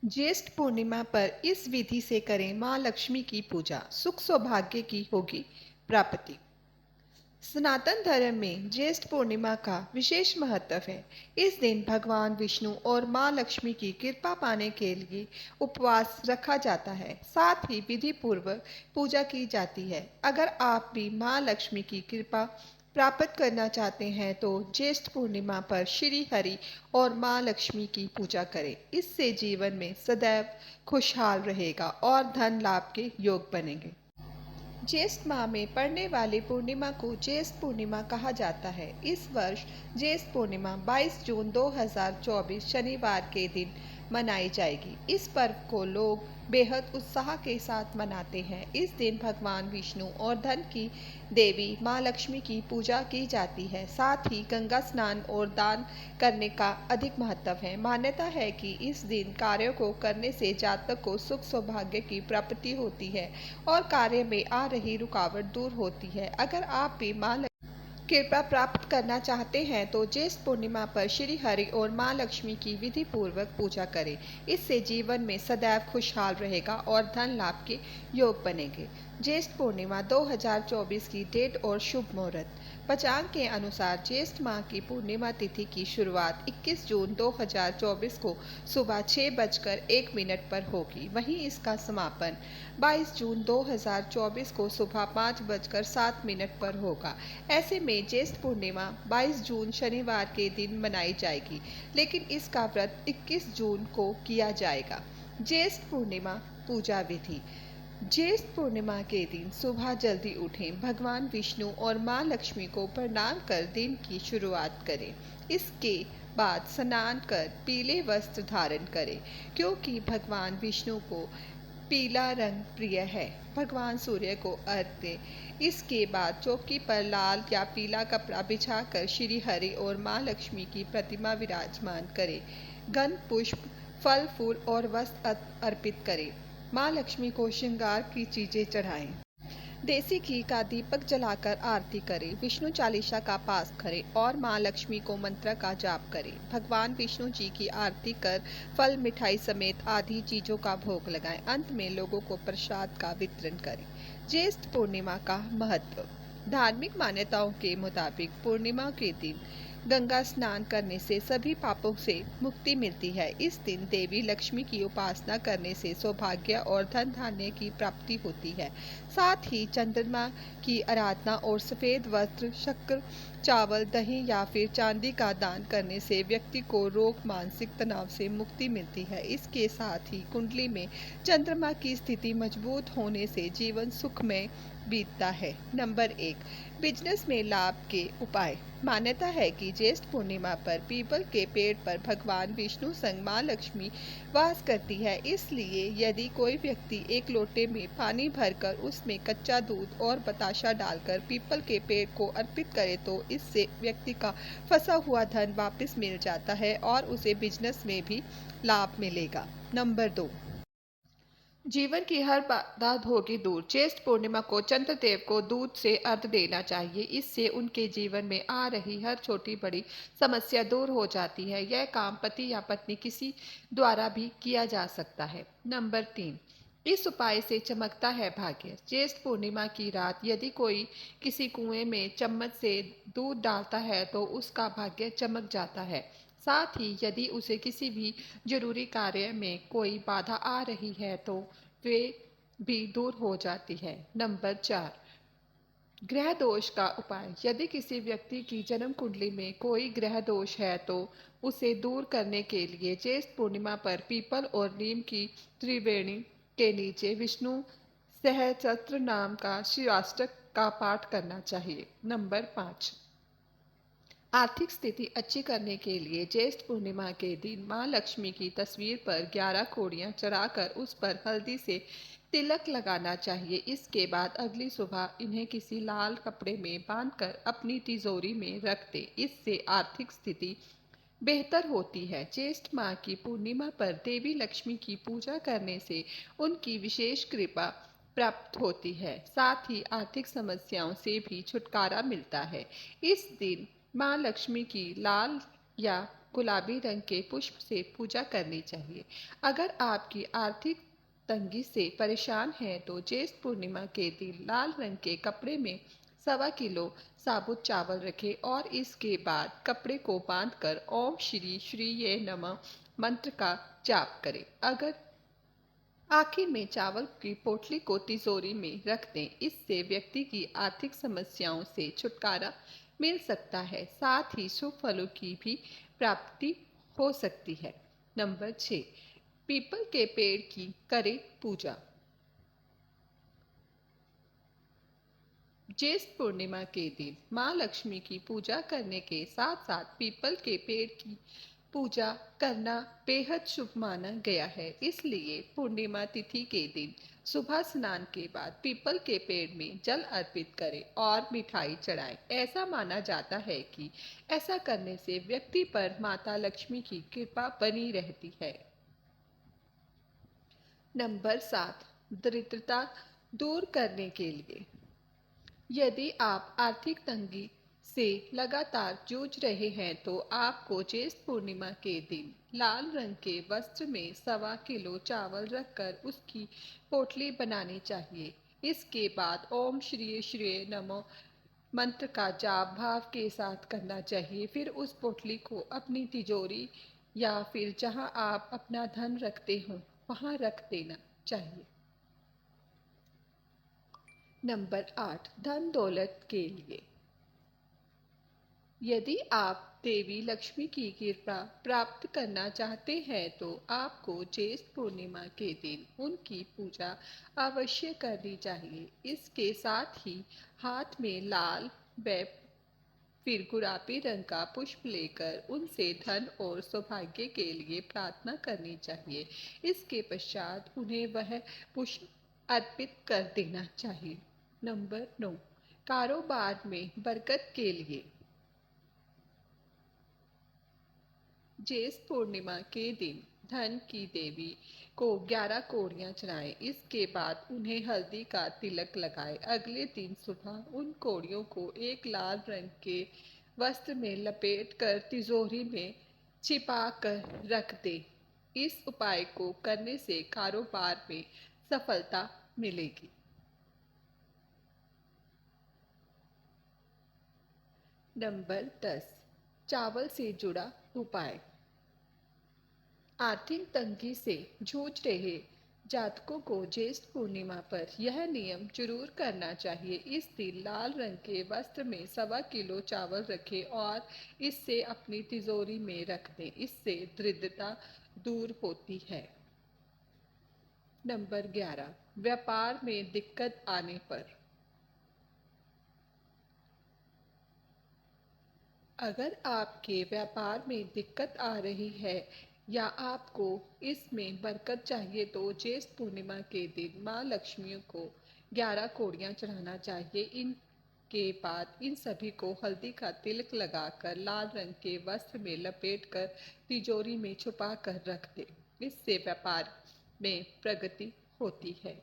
ज्येष्ठ पूर्णिमा पर इस विधि से करें मां लक्ष्मी की पूजा, सुख सौभाग्य की होगी प्राप्ति। सनातन धर्म में ज्येष्ठ पूर्णिमा का विशेष महत्व है। इस दिन भगवान विष्णु और मां लक्ष्मी की कृपा पाने के लिए उपवास रखा जाता है, साथ ही विधि पूर्वक पूजा की जाती है। अगर आप भी मां लक्ष्मी की कृपा प्राप्त करना चाहते हैं तो ज्येष्ठ पूर्णिमा पर श्री हरि और मां लक्ष्मी की पूजा करें। इससे जीवन में सदैव खुशहाल रहेगा और धन लाभ के योग बनेंगे। ज्येष्ठ माह में पड़ने वाली पूर्णिमा को ज्येष्ठ पूर्णिमा कहा जाता है। इस वर्ष ज्येष्ठ पूर्णिमा 22 जून 2024 शनिवार के दिन मनाई जाएगी। इस पर्व को लोग बेहद उत्साह के साथ मनाते हैं। इस दिन भगवान विष्णु और धन की देवी मां लक्ष्मी की पूजा की जाती है। साथ ही गंगा स्नान और दान करने का अधिक महत्व है। मान्यता है कि इस दिन कार्यों को करने से जातक को सुख सौभाग्य की प्राप्ति होती है और कार्य में आ रही रुकावट दूर होती है। अगर आप भी मां कृपा प्राप्त करना चाहते हैं तो ज्येष्ठ पूर्णिमा पर श्री हरि और मां लक्ष्मी की विधि पूर्वक पूजा करें। इससे जीवन में सदैव खुशहाल रहेगा और धन लाभ के योग बनेंगे। ज्येष्ठ पूर्णिमा 2024 की डेट और शुभ मुहूर्त। पंचांग के अनुसार ज्येष्ठ माह की पूर्णिमा तिथि की शुरुआत 21 जून 2024 को सुबह 6:01 पर होगी। वहीं इसका समापन 22 जून 2024 को सुबह 5:07 पर होगा। ऐसे में ज्येष्ठ पूर्णिमा 22 जून शनिवार के दिन मनाई जाएगी, लेकिन इसका व्रत 21 जून को किया जाएगा। ज्येष्ठ पूर्णिमा पूजा विधि। ज्येष्ठ पूर्णिमा के दिन सुबह जल्दी उठें, भगवान विष्णु और मां लक्ष्मी को प्रणाम कर दिन की शुरुआत करें। इसके बाद स्नान कर पीले वस्त्र धारण करें, क्योंकि भगवान विष्णु को पीला रंग प्रिय है। भगवान सूर्य को अर्घ्य दें। इसके बाद चौकी पर लाल या पीला कपड़ा बिछाकर श्री हरि और मां लक्ष्मी की प्रतिमा विराजमान करें। गंध पुष्प, फल फूल और वस्त्र अर्पित करें। मां लक्ष्मी को श्रृंगार की चीजें चढ़ाएं। देसी घी का दीपक जलाकर आरती करें। विष्णु चालीसा का पाठ करें और मां लक्ष्मी को मंत्र का जाप करें। भगवान विष्णु जी की आरती कर फल मिठाई समेत आदि चीजों का भोग लगाएं। अंत में लोगों को प्रसाद का वितरण करें। ज्येष्ठ पूर्णिमा का महत्व। धार्मिक मान्यताओं के मुताबिक पूर्णिमा के दिन गंगा स्नान करने से सभी पापों से मुक्ति मिलती है। इस दिन देवी लक्ष्मी की उपासना करने से सौभाग्य और धन धान्य की प्राप्ति होती है। साथ ही चंद्रमा की आराधना और सफेद वस्त्र, शक्कर, चावल, दही या फिर चांदी का दान करने से व्यक्ति को रोग, मानसिक तनाव से मुक्ति मिलती है। इसके साथ ही कुंडली में चंद्रमा की स्थिति मजबूत होने से जीवन सुखमय बीतता है। नंबर 1, बिजनेस में लाभ के उपाय। मान्यता है कि ज्येष्ठ पूर्णिमा पर पीपल के पेड़ पर भगवान विष्णु संग मां लक्ष्मी वास करती है। इसलिए यदि कोई व्यक्ति एक लोटे में पानी भरकर उसमें कच्चा दूध और बताशा डालकर पीपल के पेड़ को अर्पित करे तो इससे व्यक्ति का फंसा हुआ धन वापस मिल जाता है और उसे बिजनेस में भी लाभ मिलेगा। नंबर 2, जीवन की हर बाधा होगी दूर। ज्येष्ठ पूर्णिमा को चंद्रदेव को दूध से अर्घ देना चाहिए। इससे उनके जीवन में आ रही हर छोटी बड़ी समस्या दूर हो जाती है। यह काम पति या पत्नी किसी द्वारा भी किया जा सकता है। नंबर 3, इस उपाय से चमकता है भाग्य। ज्येष्ठ पूर्णिमा की रात यदि कोई किसी कुएं में चम्मच से दूध डालता है तो उसका भाग्य चमक जाता है। साथ ही यदि उसे किसी भी जरूरी कार्य में कोई बाधा आ रही है तो वे भी दूर हो जाती है। नंबर 4, ग्रह दोष का उपाय। यदि किसी व्यक्ति की जन्म कुंडली में कोई ग्रह दोष है तो उसे दूर करने के लिए ज्येष्ठ पूर्णिमा पर पीपल और नीम की त्रिवेणी के नीचे विष्णु सहस्त्र नाम का शिवाष्टक का पाठ करना चाहिए। नंबर 5, आर्थिक स्थिति अच्छी करने के लिए ज्येष्ठ पूर्णिमा के दिन मां लक्ष्मी की तस्वीर पर 11 कोड़ियां चढ़ाकर उस पर हल्दी से तिलक लगाना चाहिए। इसके बाद अगली सुबह इन्हें किसी लाल कपड़े में बांधकर अपनी तिजोरी में रख दें। इससे आर्थिक स्थिति बेहतर होती है। ज्येष्ठ माह की पूर्णिमा पर देवी लक्ष्मी की पूजा करने से उनकी विशेष कृपा प्राप्त होती है। साथ ही आर्थिक समस्याओं से भी छुटकारा मिलता है। इस दिन मां लक्ष्मी की लाल या गुलाबी रंग के पुष्प से पूजा करनी चाहिए। अगर आपकी आर्थिक तंगी से परेशान हैं तो ज्येष्ठ पूर्णिमा के दिन लाल रंग के कपड़े में 1.25 किलो साबुत चावल रखें और इसके बाद कपड़े को बांधकर ओम श्री श्रीये नमः मंत्र का जाप करें। अगर आखिर में चावल की पोटली को तिजोरी में रख दें, इससे व्यक्ति की आर्थिक समस्याओं से छुटकारा मिल सकता है, साथ ही शुभ फलों की भी प्राप्ति हो सकती है। नंबर 6, पीपल के पेड़ की करें पूजा। ज्येष्ठ पूर्णिमा के दिन माँ लक्ष्मी की पूजा करने के साथ साथ पीपल के पेड़ की पूजा करना बेहद शुभ माना गया है। इसलिए पूर्णिमा तिथि के दिन सुबह स्नान के बाद पीपल के पेड़ में जल अर्पित करें और मिठाई चढ़ाएं। ऐसा माना जाता है कि ऐसा करने से व्यक्ति पर माता लक्ष्मी की कृपा बनी रहती है। नंबर 7, दरिद्रता दूर करने के लिए। यदि आप आर्थिक तंगी से लगातार जूझ रहे हैं तो आपको ज्येष्ठ पूर्णिमा के दिन लाल रंग के वस्त्र में 1.25 किलो चावल रखकर उसकी पोटली बनानी चाहिए। इसके बाद ओम श्री श्री नमो मंत्र का जाप भाव के साथ करना चाहिए। फिर उस पोटली को अपनी तिजोरी या फिर जहां आप अपना धन रखते हो वहां रख देना चाहिए। नंबर 8, धन दौलत के लिए। यदि आप देवी लक्ष्मी की कृपा प्राप्त करना चाहते हैं तो आपको ज्येष्ठ पूर्णिमा के दिन उनकी पूजा अवश्य करनी चाहिए। इसके साथ ही हाथ में लाल व फिर गुलाबी रंग का पुष्प लेकर उनसे धन और सौभाग्य के लिए प्रार्थना करनी चाहिए। इसके पश्चात उन्हें वह पुष्प अर्पित कर देना चाहिए। नंबर 9, कारोबार में बरकत के लिए। ज्येष्ठ पूर्णिमा के दिन धन की देवी को 11 कौड़ियां चढ़ाएं। इसके बाद उन्हें हल्दी का तिलक लगाएं। अगले दिन सुबह उन कौड़ियों को एक लाल रंग के वस्त्र में लपेटकर तिजोरी में छिपा कर रख दें। इस उपाय को करने से कारोबार में सफलता मिलेगी। नंबर 10, चावल से जुड़ा उपाय। आर्थिक तंगी से जूझ रहे जातकों को ज्येष्ठ पूर्णिमा पर यह नियम जरूर करना चाहिए। इस दिन लाल रंग के वस्त्र में 1.25 किलो चावल रखें और इससे अपनी तिजोरी में रख दें। इससे दरिद्रता दूर होती है। नंबर 11, व्यापार में दिक्कत आने पर। अगर आपके व्यापार में दिक्कत आ रही है या आपको इसमें बरकत चाहिए तो ज्येष्ठ पूर्णिमा के दिन माँ लक्ष्मी को 11 कौड़ियाँ चढ़ाना चाहिए। इनके बाद इन सभी को हल्दी का तिलक लगाकर लाल रंग के वस्त्र में लपेटकर तिजोरी में छुपा कर रख दें। इससे व्यापार में प्रगति होती है।